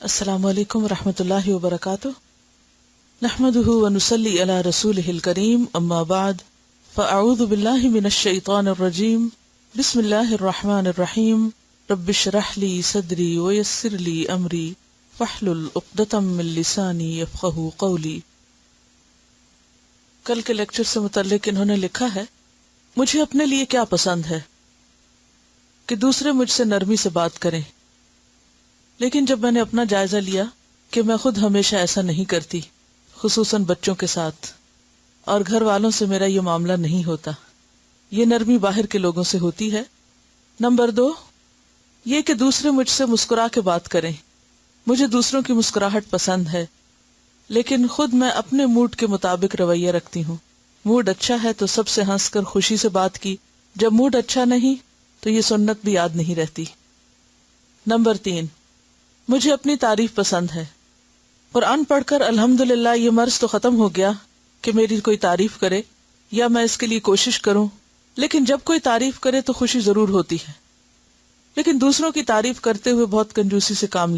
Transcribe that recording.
السلام علیکم ورحمۃ اللہ وبرکاتہ، نحمده ونصلی علی رسولہ الکریم، اما بعد فاعوذ باللہ من الشیطان الرجیم، بسم اللہ الرحمن الرحیم، رب اشرح لی صدری ویسر لی امری واحلل عقدۃ من لسانی یفقہوا قولی۔ کل کے لیکچر سے متعلق انہوں نے لکھا ہے، مجھے اپنے لیے کیا پسند ہے کہ دوسرے مجھ سے نرمی سے بات کریں، لیکن جب میں نے اپنا جائزہ لیا کہ میں خود ہمیشہ ایسا نہیں کرتی، خصوصاً بچوں کے ساتھ، اور گھر والوں سے میرا یہ معاملہ نہیں ہوتا، یہ نرمی باہر کے لوگوں سے ہوتی ہے۔ نمبر 2، یہ کہ دوسرے مجھ سے مسکرا کے بات کریں۔ مجھے دوسروں کی مسکراہٹ پسند ہے، لیکن خود میں اپنے موڈ کے مطابق رویہ رکھتی ہوں۔ موڈ اچھا ہے تو سب سے ہنس کر خوشی سے بات کی، جب موڈ اچھا نہیں تو یہ سنت بھی یاد نہیں رہتی۔ نمبر 3، مجھے اپنی تعریف پسند ہے۔ قرآن پڑھ کر الحمدللہ یہ مرض تو ختم ہو گیا کہ میری کوئی تعریف کرے یا میں اس کے لیے کوشش کروں، لیکن جب کوئی تعریف کرے تو خوشی ضرور ہوتی ہے، لیکن دوسروں کی تعریف کرتے ہوئے بہت کنجوسی سے کام